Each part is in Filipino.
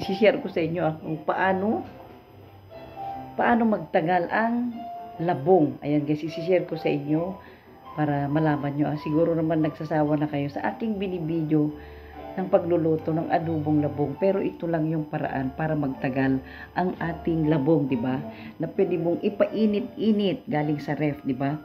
i-share ko sa inyo kung paano magtagal ang labong. Ayan guys, i-share ko sa inyo para malaman nyo. Siguro naman nagsasawa na kayo sa aking binibideo ng pagluluto ng adobong labong. Pero ito lang yung paraan para magtagal ang ating labong, di ba? Na pwede mong ipainit-init galing sa ref, di ba?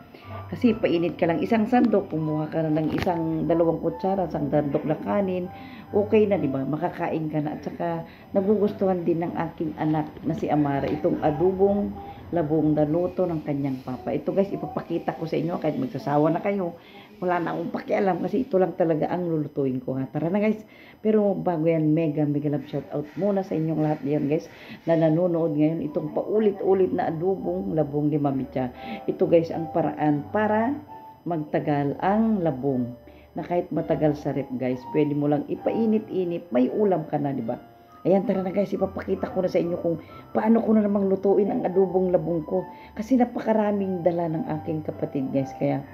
Kasi painit ka lang isang sandok, kumuha ka na ng dalawang kutsara, isang sandok na kanin, okay na, di ba? Makakain ka na. At saka nagugustuhan din ng aking anak na si Amara itong adobong labong na luto ng kanyang papa. Ito guys, ipapakita ko sa inyo kahit magsasawa na kayo. Wala na akong pakialam kasi ito lang talaga ang lulutuin ko. Ha? Tara na guys. Pero bago yan, mega love shout out muna sa inyong lahat yan guys na nanonood ngayon itong paulit-ulit na adobong labong ni Mami Cha. Ito guys ang paraan para magtagal ang labong. Na kahit matagal sa rep guys, pwede mo lang ipainit-init, may ulam ka na, di ba? Ayan, tara na guys, ipapakita ko na sa inyo kung paano ko na namang lutuin ang adobong labong ko. Kasi napakaraming dala ng aking kapatid guys, kaya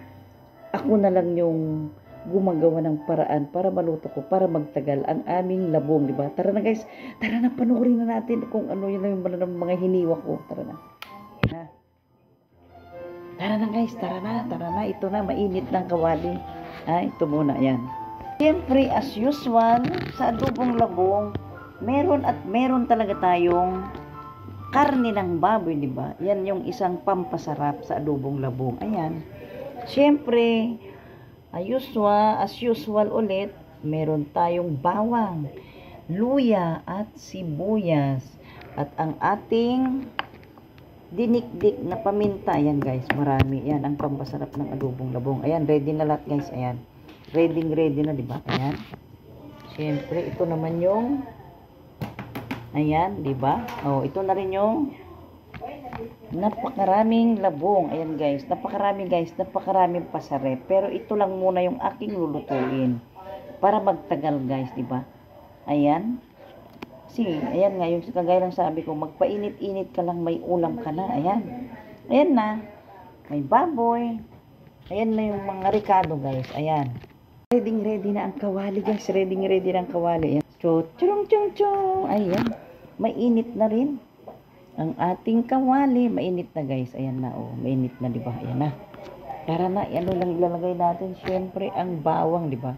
ako na lang yung gumagawa ng paraan para maluto ko, para magtagal ang aming labong, di ba? Tara na guys, tara na, panoorin na natin kung ano yun yung mga hiniwa ko. Tara na. Tara na guys, tara na, ito na, mainit ng kawali. Ito muna, yan. Siyempre, as usual, sa adobong labong, meron talaga tayong karne ng baboy, di ba? Yan yung isang pampasarap sa adobong labong. Ayan. Siyempre, as usual ulit, meron tayong bawang, luya at sibuyas. At ang ating dinikdik na paminta. Ayan guys, marami. Yan ang pampasarap ng adobong labong. Ayan, ready na lahat guys. Ayan. Ready na, di ba? Ayan. Siyempre, ito naman yung ayan, di ba? Oh, ito na rin yung napakaraming labong. Ayan guys, napakaraming pasarep. Pero ito lang muna yung aking lulutuin para magtagal guys, di ba? Ayan. Ayan nga, yung kagaya lang sabi ko, magpainit-init ka lang, may ulam ka na. Ayan. Ayan na. May baboy. Ayan na yung mga ricado guys. Ayan. Ready na ang kawali guys. Ready na ang kawali. Ayan. Chong. Ayan. Mainit na rin ang ating kawali. Mainit na guys. Ayan na. Oh, mainit na, di ba? Ayan na. Tara na. Ano lang ilalagay natin? Siyempre, ang bawang, di ba?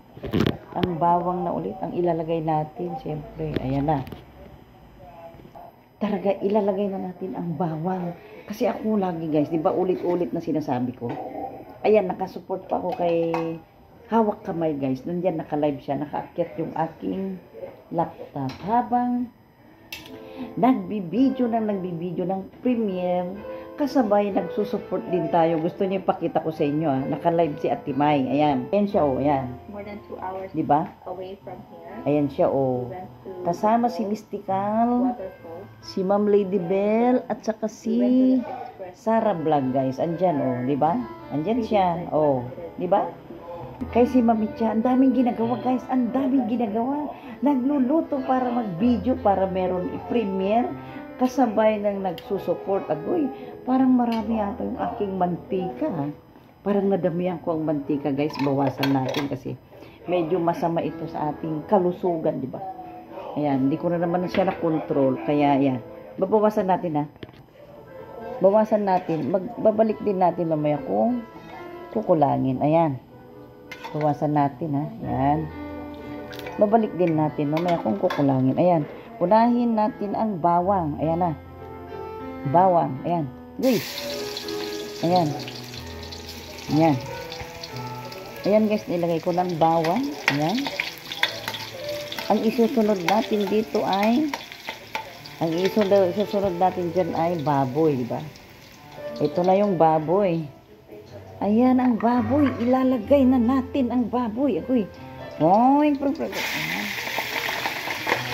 Ang bawang na ulit ang ilalagay natin. Siyempre, ayan na. Talaga, ilalagay na natin ang bawang. Kasi ako lagi guys, di ba ulit-ulit na sinasabi ko. Ayan, nakasupport pa ako kay Hawak Kamay guys. Nandiyan naka-live siya, nakaakyat yung aking laptop. Habang nagbibideo ng premiere, kasabay nagsusupport din tayo. Gusto niyo ipakita ko sa inyo Naka-live si Ate May. Ayan. Ayan siya ayan. More than 2 hours diba? Away from here. Ayan siya Kasama si Mystical, Waterfall. si Ma'am Lady Bell, at saka si Sarah Vlog guys. Andyan diba? Andyan siya. Diba? Kay si Mami Cha, ang daming ginagawa guys. Ang daming ginagawa. Nagluluto para mag-video, para meron i-premiere. Kasabay ng nagsusupport. Agoy, parang marami yata yung aking mantika. Parang nadamihan ko ang mantika guys. Bawasan natin kasi medyo masama ito sa ating kalusugan, di ba? Ayan, hindi ko na naman siya na-control. Kaya ayan, babawasan natin Bawasan natin. Babalik din natin mamaya kung kukulangin. Ayan. Bawasan natin Ayan. Babalik din natin mamaya kung kukulangin. Ayan. Unahin natin ang bawang. Ayan na. Bawang. Ayan. Guys. Ayan. Ayan. Ayan guys, nilagay ko ng bawang. Ayan. Ang isusunod natin dito ay isusunod natin dyan ay baboy, diba? Ito na yung baboy. Ayan ang baboy. Ilalagay na natin ang baboy. Akoy. Ayan.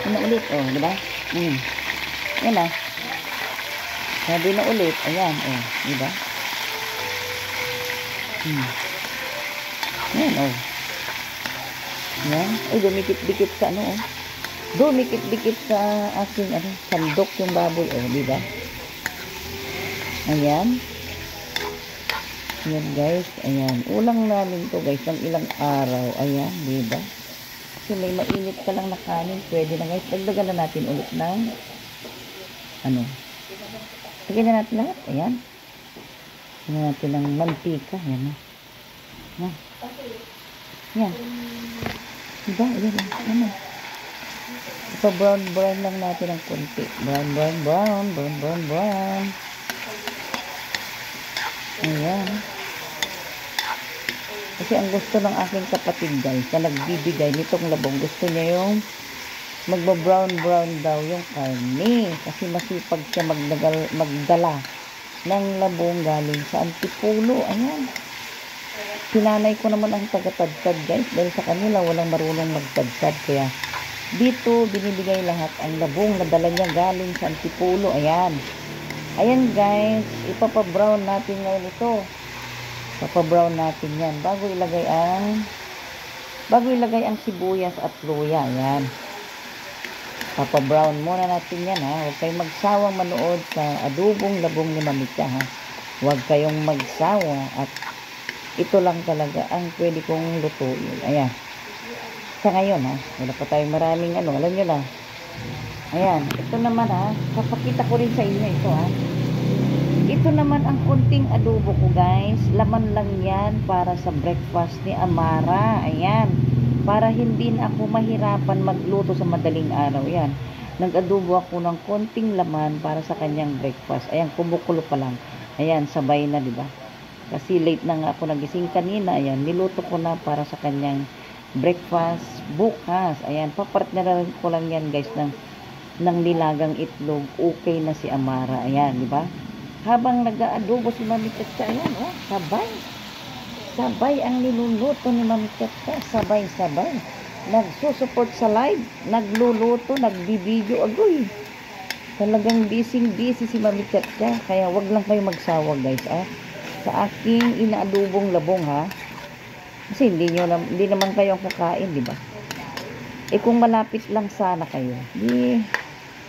Ano ulit, diba? Yan sabi na ulit, ayan, diba? Yan, yan, dumikit-dikit sa dumikit-dikit sa aking, sandok yung baboy, diba? Ayan. Ayan guys, ayan. Ulang namin to guys, ng ilang araw, ayan, diba? Kasi may mainit ka lang na kanin, pwede na guys. Dagdagan na natin ulit ng ano. Lagyan na natin lahat. Ayan. Lagyan natin ng mantika. Ayan na. Ayan. Ayan. Diba? Ayan na. Ayan na. Brown lang natin ng konti. Brown. Ayan. Kasi ang gusto ng aking kapatid guys, na nagbibigay nitong labong, gusto niya yung magba-brown daw yung karne. Kasi masipag siya magdala ng labong galing sa Antipolo. Ayan. Sinanay ko naman ang tagatadtad guys, dahil sa kanila walang marunong magtadtad. Kaya dito binibigay lahat ang labong na dala niya galing sa Antipolo. Ayan. Ayan guys, ipapa-brown natin ngayon ito. Papa-brown natin yan bago ilagay ang sibuyas at luya. Ayan. Papa-brown muna natin yan ha. Huwag kayong magsawang manood sa adobong labong ni Mamitya ha. Huwag kayong magsawa at ito lang talaga ang pwede kong lutuin. Ayan. Sa ngayon ha, wala pa tayong maraming alam nyo na. Ayan, ito naman ha, kapakita ko rin sa inyo ito ha. Ito naman ang kunting adobo ko guys. Laman lang yan para sa breakfast ni Amara. Ayan, para hindi na ako mahirapan magluto sa madaling araw. Ayan, nag-adobo ako ng konting laman para sa kanyang breakfast. Ayan, kumukulo pa lang. Ayan, sabay na diba? Kasi late na nga ako nagising kanina. Ayan, niluto ko na para sa kanyang breakfast bukas. Ayan, papartner ko lang yan guys ng nilagang itlog. Okay na si Amara. Ayan, di ba? Habang nag-aadobo si Mami Chacha, ayan, oh, sabay ang niluluto ni Mami Chacha. Sabay. Nagsusupport sa live, nagluluto, nagbibideo. Agoy, talagang busy si Mami Chacha. Kaya wag lang kayo magsawa guys, sa aking inaadobong labong ha. Kasi hindi naman kayo kakain, di ba? Kung malapit lang sana kayo,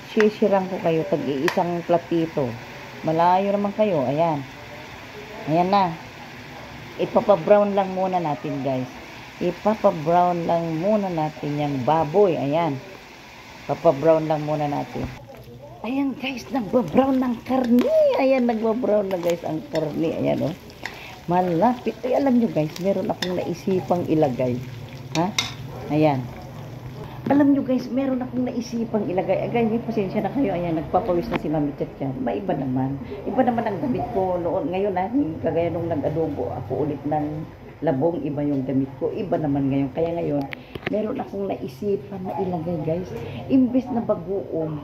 sisirang ko kayo tag-iisang platito. Malayo naman kayo. Ayan. Ayan na. Ipapa-brown lang muna natin guys. Ipapa-brown lang muna natin yung baboy. Ayan. Papa-brown lang muna natin. Ayan guys, nagba-brown ng karni. Ayan, nagba-brown na guys ang karni. Ayan oh. Malapit. Ay, alam nyo guys, meron akong naisipang ilagay. Ha? Ayan. Alam nyo guys, meron akong naisipang ilagay. Guys, may pasensya na kayo. Ayan, nagpapawis na si Mami Chacha. Maiba naman. Iba naman ang damit ko noon. Ngayon kagaya nung nag-adobo ako ulit ng labong, iba yung damit ko. Iba naman ngayon. Kaya ngayon, meron akong naisipan na ilagay guys. Imbes na bagoong,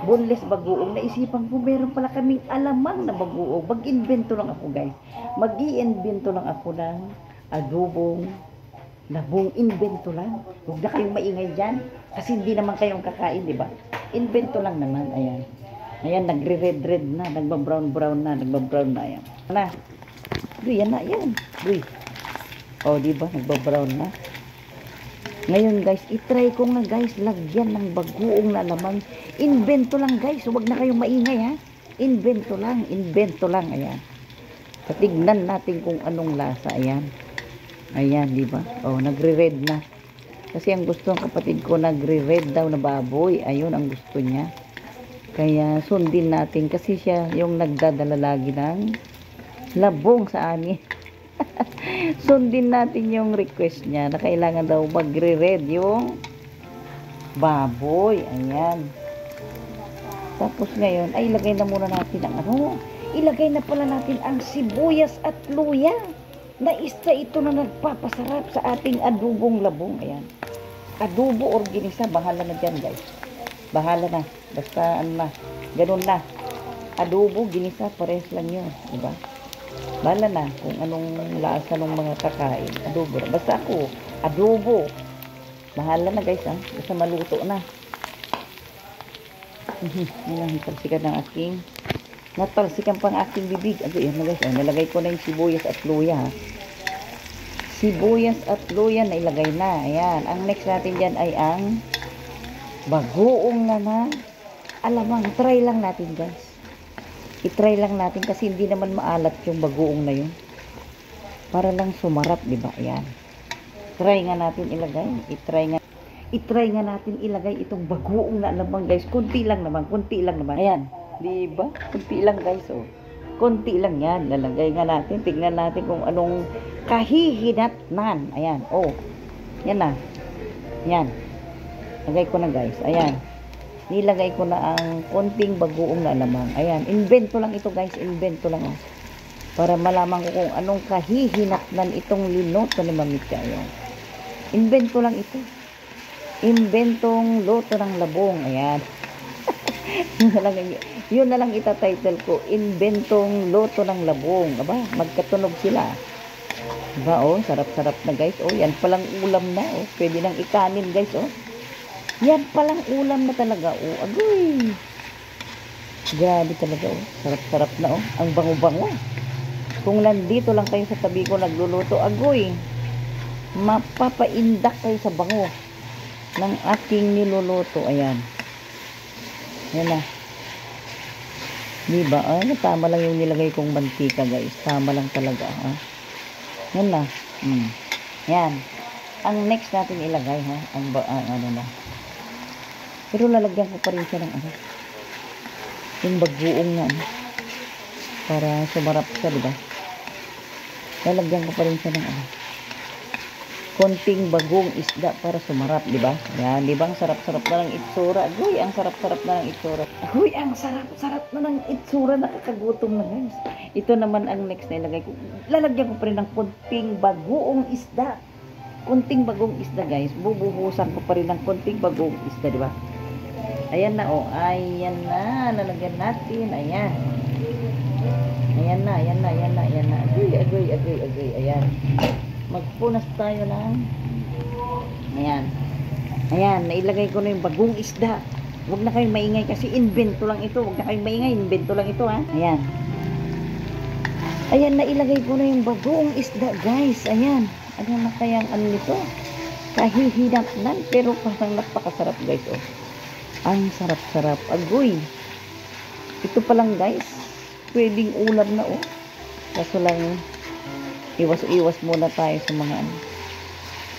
boneless bagoong, naisipan ko meron pala kaming alamang na bagoong. Mag-invento lang ako guys. Mag-i-invento lang ako ng adobong labong. Invento lang. Huwag na kayong maingay dyan. Kasi hindi naman kayong kakain, di ba? Invento lang naman. Ayan. Ayan, nagre-red na. Nagba-brown na. Ayan. Na. Uy, yan na. Ayan. Uy. O, di ba? Nagba-brown na. Ngayon, guys, itry ko nga, guys, lagyan ng bagoong na lamang. Invento lang, guys. Huwag na kayong maingay, ha? Invento lang. Ayan. Patignan natin kung anong lasa. Ayan. Ayan, di ba? Oh, nagre-red na. Kasi ang gusto ng kapatid ko, nagre-red daw na baboy. Ayun ang gusto niya. Kaya sundin natin kasi siya yung nagdadala lagi ng labong sa amin. Sundin natin yung request niya na kailangan daw magre-red yung baboy. Ayan. Tapos ngayon, ay ilagay na muna natin ang ano. Ilagay na pala natin ang sibuyas at luya. Na isa ito na nagpapasarap sa ating adobong labong. Ayan. Adobo or ginisa, bahala na dyan guys. Bahala na. Basta ano na. Ganun na. Adobo, ginisa, pares lang yun. Diba? Bahala na kung anong lasa ng mga kakain. Adobo na. Basta ako, adobo. Bahala na guys ha. Basta maluto na. Natalsikan ng aking natalsikan pang aking bibig. Yan na guys. Nalagay ko na yung sibuyas at luya ha. Sibuyas at luya na ilagay na. Ayan. Ang next natin dyan ay ang bagoong na alamang. Try lang natin guys. I-try lang natin kasi hindi naman maalat yung bagoong na yun. Para lang sumarap, di ba? Ayan. I-try nga natin ilagay. I-try nga natin ilagay itong bagoong na alamang guys. Kunti lang naman. Ayan. Diba? Kunti lang guys. Oh. Kunti lang yan. Lalagay nga natin. Tignan natin kung anong kahihinatnan. Ayan. Oh. Yan na. Yan. Lagay ko na guys. Ayan. Nilagay ko na ang konting bagoong na alamang. Ayan. Invento lang ito guys. Invento lang. Oh. Para malaman ko kung anong kahihinatnan itong linoto ni Mamita. Ayan. Invento lang ito. Inventong loto ng labong. Ayan. Yun na lang itatitle ko. Inventong loto ng labong. Aba, magkatunog sila. Diba, oh, sarap-sarap na guys. Oh, yan palang ulam na. Oh, pwede nang ikanin guys. Oh, yan palang ulam na talaga. Oh, agoy. Grabe talaga. Oh, sarap-sarap na. Oh, ang bango-bango. Kung nandito lang kayo sa tabi ko nagluluto, agoy, mapapaindak kayo sa bango ng aking niluluto. Ayan. Yan na. Diba? Ay, tama lang yung nilagay kong mantika guys. Tama lang talaga. Ha? Yan na. Yan. Ang next natin ilagay ha. Ano na. Pero lalagyan ko pa rin siya ng ano. Yung bagoong na ano. Para sumarap siya, diba? Lalagyan ko pa rin siya ng ano. Konting bagong isda para sumarap, di ba? Yan, di ba? Ang sarap-sarap na ng itsura. Agoy, ang sarap-sarap na ng itsura. Agoy, ang sarap-sarap na ng itsura. Nakakagutom na, guys. Ito naman ang next na ilagay ko. Lalagyan ko pa rin ng konting bagoong isda. Konting bagong isda, guys. Bubuhusan ko pa rin ng konting bagong isda, di ba? Ayan na, oh. Ayan na. Lalagyan natin. Ayan. Ayan na, ayan na, ayan na, ayan na. Agoy, agoy, agoy, agoy. Ayan. Magpunas tayo ng ayan. Ayan, nailagay ko na yung bagong isda. Huwag na kayong maingay kasi invento lang ito. Huwag na kayong maingay, invento lang ito ha. Ayan. Ayan, nailagay ko na yung bagong isda guys. Ayan. Ano na kayang ano nito? Kahihinatnan pero parang napakasarap guys. Oh. Ang sarap-sarap. Agoy. Ito pa lang guys. Pwedeng ulam na oh. Kaso lang iwas-iwas muna tayo sa mga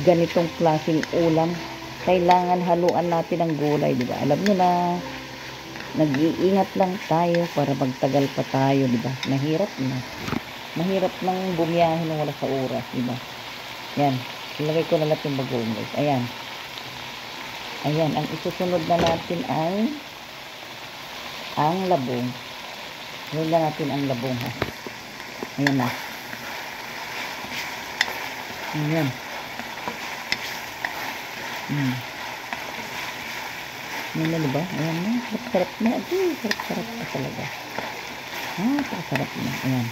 ganitong klaseng ulam. Kailangan haluan natin ang gulay, di ba? Alam nyo na, nag-iingat lang tayo para magtagal pa tayo, di ba? Mahirap na. Mahirap nang bumiyahin ng wala sa oras, di ba? Yan. Ilagay ko na lahat yung bagoong, guys. Ayan. Ayan. Ang isusunod na natin ang labong. Sunod na natin ang labong, ha? Ayan na. Ayan. Ayan na diba? Ayan na. Sarap-sarap na. Ay, sarap-sarap na talaga. Sarap na. Ayan.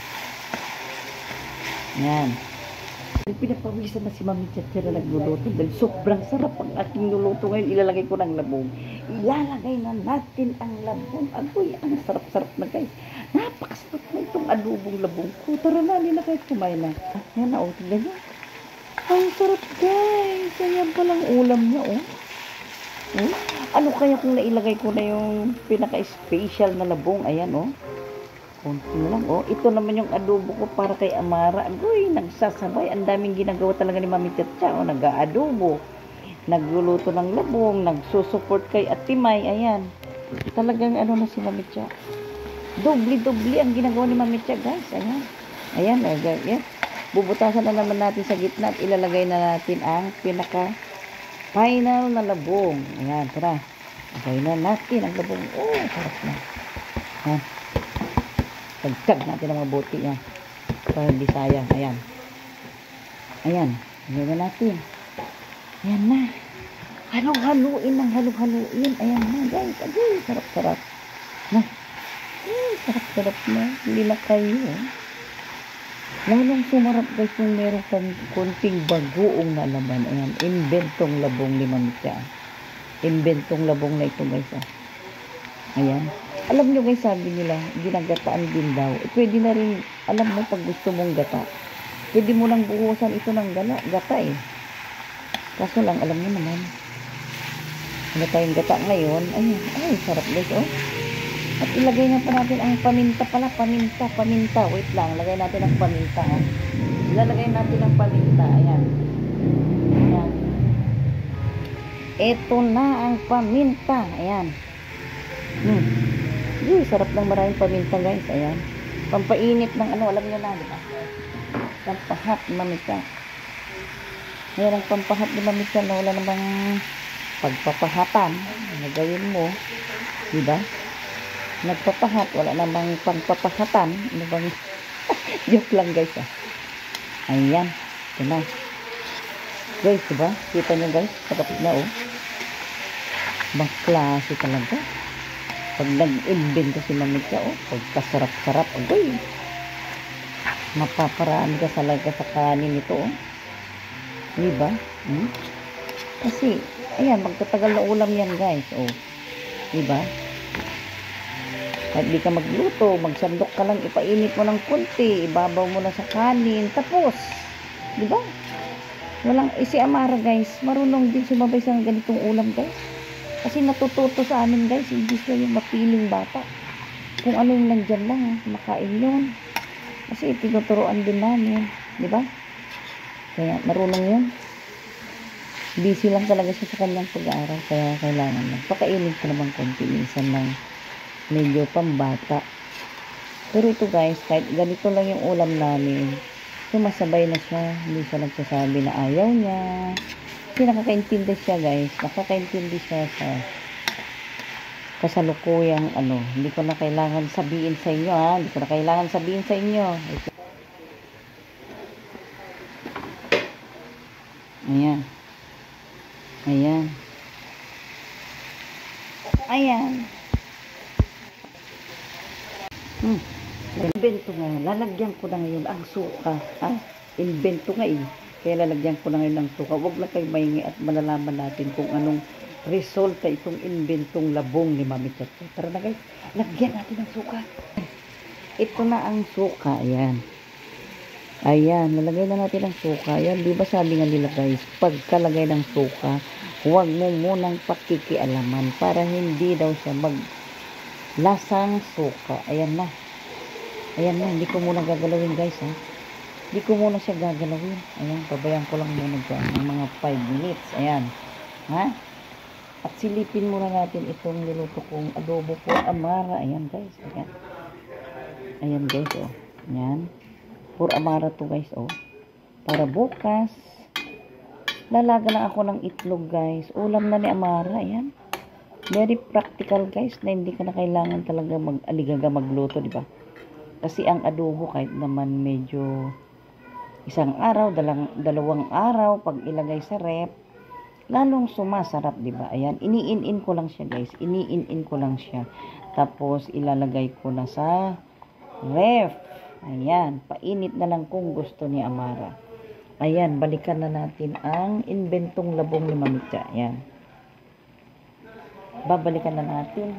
Ayan. Pinapawisan na si Mami Chacha na nagluluto dahil sobrang sarap ang aking luluto ngayon. Ilalagay ko ng labong. Ilalagay na natin ang labong. Agoy, ang sarap-sarap na guys. Napakasarap na itong adobong labong ko. Tara na, nila kahit kumain na. Ayan na, tignan nyo. Ang sarap guys. Ayan palang ulam niya oh. Ano kaya kung nailagay ko na yung pinaka-special na labong. Ayan oh. Konti na lang oh. Ito naman yung adobo ko para kay Amara. Agoy, nagsasabay. Ang daming ginagawa talaga ni Mami Chacha oh. Nag-aadobo. Nagluluto ng labong. Nagsusupport kay Atimay. Ayan. Talagang ano na si Mami Chacha. Dobli-dobli ang ginagawa ni Mami Chacha guys. Ayan. Ayan. Ayan. Bubutasan na naman natin sa gitna at ilalagay na natin ang pinaka final na labong. Ayan, tara. Lagay na natin ang labong. Oh, sarap na. Ayan. Tagtag natin ang mabuti yan. Para hindi sayang. Ayan. Ayan. Lagay na natin. Ayan na. Halong-haluin ng halong-haluin. Ayan na guys. Agoy, sarap-sarap. Na. Sarap-sarap na. Hindi na kayo. Lalong sumarap guys kung meron kang konting bagoong na laman. Ayan, inventong labong ni Mami Chacha. Inventong labong na ito guys. Ayan. Alam nyo guys, sabi nila, ginagataan din daw. Pwede na rin, alam mo, pag gusto mong gata, pwede mo lang buhusan ito ng gata eh. Kaso lang, alam nyo naman, ano tayong gata ngayon, ayan, ay, sarap guys, oh. At ilagay na pa natin ang paminta pala, paminta. Wait lang, lagay natin ang paminta. Ilalagay natin ang paminta, ayan. Ayan. Ito na ang paminta. Ayan. Sarap ng maraming paminta guys. Ayan. Pampainit ng ano, alam nyo na, di ba? Pampahat ni mamita. Ayan ang pampahat ni mamita na wala namang pagpapahatan. Nagawin mo. Di ba? Nagpapahat, wala namang pagpapahatan. Ano bang joke lang guys ah. Ayan. Ito na. Guys, diba? Kita nyo guys? Sarap na oh. Bang klase talaga. Pag nag-invento si mamita oh. Pagkasarap-sarap. Agoy. Mapaparaan ka talaga sa kanin ito oh. Diba? Kasi, ayan, magtatagal na ulam yan guys oh. Diba? Kahit di ka magluto, magsandok ka lang, ipainit mo ng konti, ibabaw mo na sa kanin, tapos, di ba? Walang, si Amara guys, marunong din sumabay sa ganitong ulam guys. Kasi natututo sa amin guys, hindi siya yung mapiling bata. Kung ano yung nandyan lang, makain yun. Kasi tinuturoan din namin, di ba? Kaya marunong yun. Busy lang talaga siya sa kanyang pag-aaral, kaya kailangan lang. Pakainin ko naman konti, minsan lang. Medyo pambata. Pero ito guys, kahit ganito lang yung ulam namin, sumasabay na siya. Hindi siya nagsasabi na ayaw niya. Kasi nakakaintindi siya guys. Nakakaintindi siya sa kasalukuyang ano. Hindi ko na kailangan sabihin sa inyo ha. Hindi ko na kailangan sabihin sa inyo. Ayan. Ayan. Ayan. Invento nga. Lalagyan ko na ngayon ang suka. Invento nga eh. Kaya lalagyan ko na ngayon ang suka. Huwag na kayo maingi at malalaman natin kung anong resulta itong inventong labong ni Mami Chacho. Tara na guys. Lagyan natin ang suka. Ito na ang suka. Ayan. Ayan. Nalagay na natin ang suka. Ayan. Di ba sabi nga nila guys, pagkalagay ng suka, huwag mo munang pakikialaman para hindi daw siya lasang suka. Ayan na. Ayan na. Hindi ko muna gagalawin guys ha. Hindi ko muna siya gagalawin. Ayan. Pabayaan ko lang muna dyan ng mga 5 minutes. Ayan. Ha? At silipin muna natin itong niluto kong adobo po Amara. Ayan guys. Ayan. Ayan guys oh. Ayan. For Amara to guys oh. Para bukas. Lalaga lang ako ng itlog guys. Ulam na ni Amara. Ayan. Very practical guys, na hindi ka na kailangan talaga mag-aligaga magluto, di ba? Kasi ang adobo kahit naman medyo isang araw, dalawang araw pag ilagay sa rep, lalong sumasarap, di ba? Ayan, iniin-in ko lang siya guys. Iniin-in ko lang siya. Tapos ilalagay ko na sa ref. Ayan, painit na lang kung gusto ni Amara. Ayan, balikan na natin ang inventong labong ni Mamita. Ayan. Babalikan na natin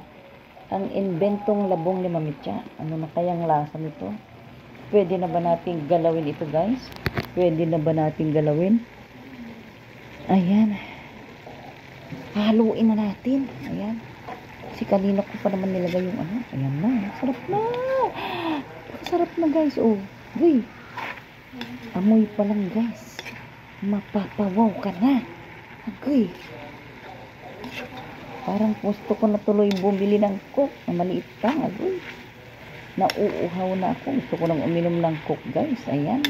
ang inventong labong ni Mamitya. Ano na kayang lasa nito? Pwede na ba natin galawin ito guys? Pwede na ba natin galawin? Ayan. Haluin na natin. Ayan. Kasi kanina ko pa naman nilagay yung ano. Ayan na. Sarap na. Sarap na guys. Oh. Uy. Amoy pa lang guys. Mapapawaw ka na. Agoy. Parang gusto ko na tuloy bumili ng coke na maliit pa. Agoy. Nauuhaw na ako. Gusto ko lang uminom ng coke guys. Ayan.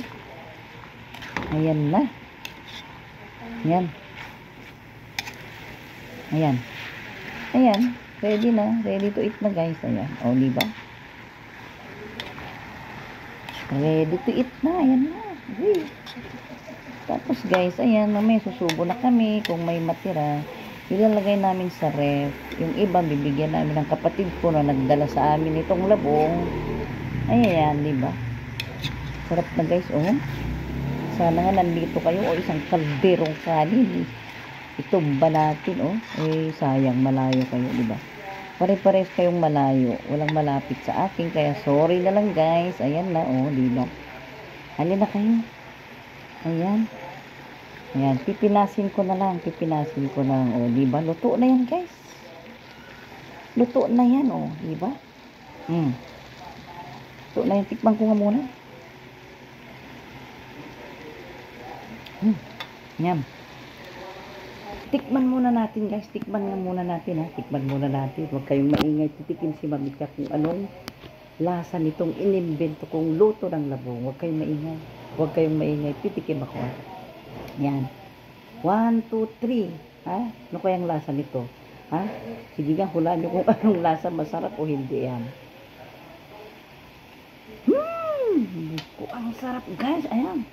Ayan na. Ayan. Ayan. Ayan. Ready na. Ready to eat na guys. Ayan. O, diba? Ready to eat na. Ayan na. Agoy. Tapos guys, ayan. May susubo na kami. Kung may matira, ilalagay namin sa ref. Yung iba, bibigyan namin ng kapatid ko na nagdala sa amin itong labong. Ayan, diba? Sarap na guys, oh. Sana nga nandito kayo, o isang kalderong kanin. Itumba natin, oh. Eh, sayang, malayo kayo, diba? Pare-pares kayong malayo. Walang malapit sa akin, kaya sorry na lang guys. Ayan na, oh, diba? Halina na kayo. Ayan. Ayan, pipinasin ko na lang. Pipinasin ko na lang. O, diba? Luto na yan, guys. Luto na yan, o. Diba? Luto na yan. Tikman ko nga muna. Yan. Tikman muna natin guys. Tikman nga muna natin ha. Tikman muna natin. Huwag kayong maingay. Titikin si Mamika kung anong lasa nitong inimbento kong luto ng labong. Huwag kayong maingay. Huwag kayong maingay. Titikim ako. Yan. 1, 2, 3. Ha? Ano kayang lasa nito? Ha? Sige nga, hulaan nyo kung anong lasa. Masarap o hindi yan. Ang sarap guys. Ayan.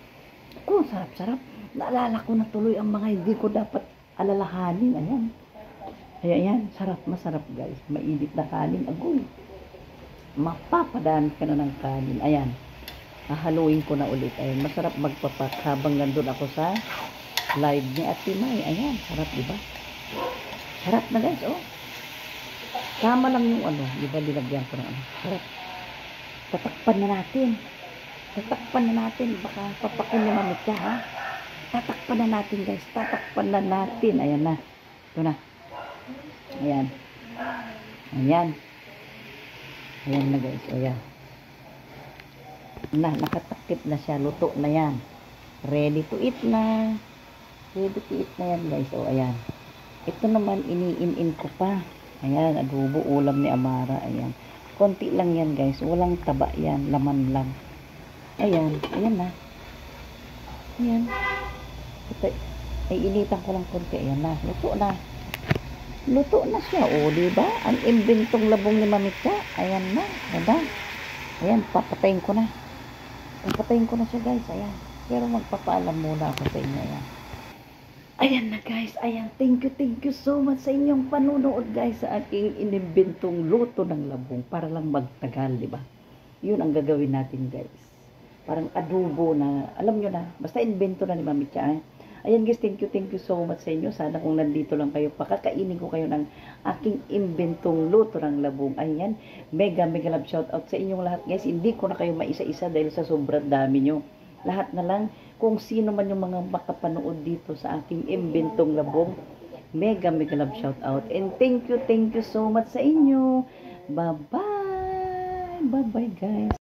Sarap-sarap. Naalala ko na tuloy ang mga hindi ko dapat alalahanin. Ayan. Ayan. Sarap. Masarap guys. Mainit na kanin. Agoy. Mapapadaan ka na ng kanin. Ayan. Hahaluin ko na ulit. Ayan. Masarap magpapak habang nandun ako sa live ni Ate May. Ayan. Sarap diba? Sarap na guys. Oh. Tama lang yung ano. Diba nilagyan ko ng ano. Sarap. Tatakpan na natin. Tatakpan na natin. Baka papakun ni Mamika ha. Tatakpan na natin guys. Tatakpan na natin. Ayan na. Ito na. Ayan. Ayan. Ayan na guys. Ayan. Nakatakip na siya. Luto na yan. Ready to eat na. Ready to eat na yan guys. O ayan. Ito naman iniin-in ko pa. Ayan. Adobo ulam ni Amara. Ayan. Konti lang yan guys. Walang taba yan. Laman lang. Ayan. Ayan na. Ayan. Ito. Ay initan ko lang konti. Ayan na. Luto na. Luto na siya. O diba? Ang imbentong labong ni Mamika. Ayan na. Diba? Ayan. Papatayin ko na. Papatayin ko na siya guys. Ayan. Pero magpapaalam muna ako sa inyo. Ayan. Ayan na guys. Ayan. Thank you so much sa inyong panunood guys sa aking inimbentong luto ng labong para lang magtagal, di ba? Yun ang gagawin natin guys. Parang adobo na, alam nyo na, basta invento na ni Mamika. Ayan guys, thank you so much sa inyo. Sana kung nandito lang kayo, pakakainin ko kayo ng aking inventong luto ng labong. Ayan, mega love shout out sa inyong lahat guys. Hindi ko na kayo maisa-isa dahil sa sobrang dami nyo. Lahat na lang, kung sino man yung mga makapanood dito sa aking imbentong labong, mega love shout out. And thank you so much sa inyo. Bye-bye. Bye-bye guys.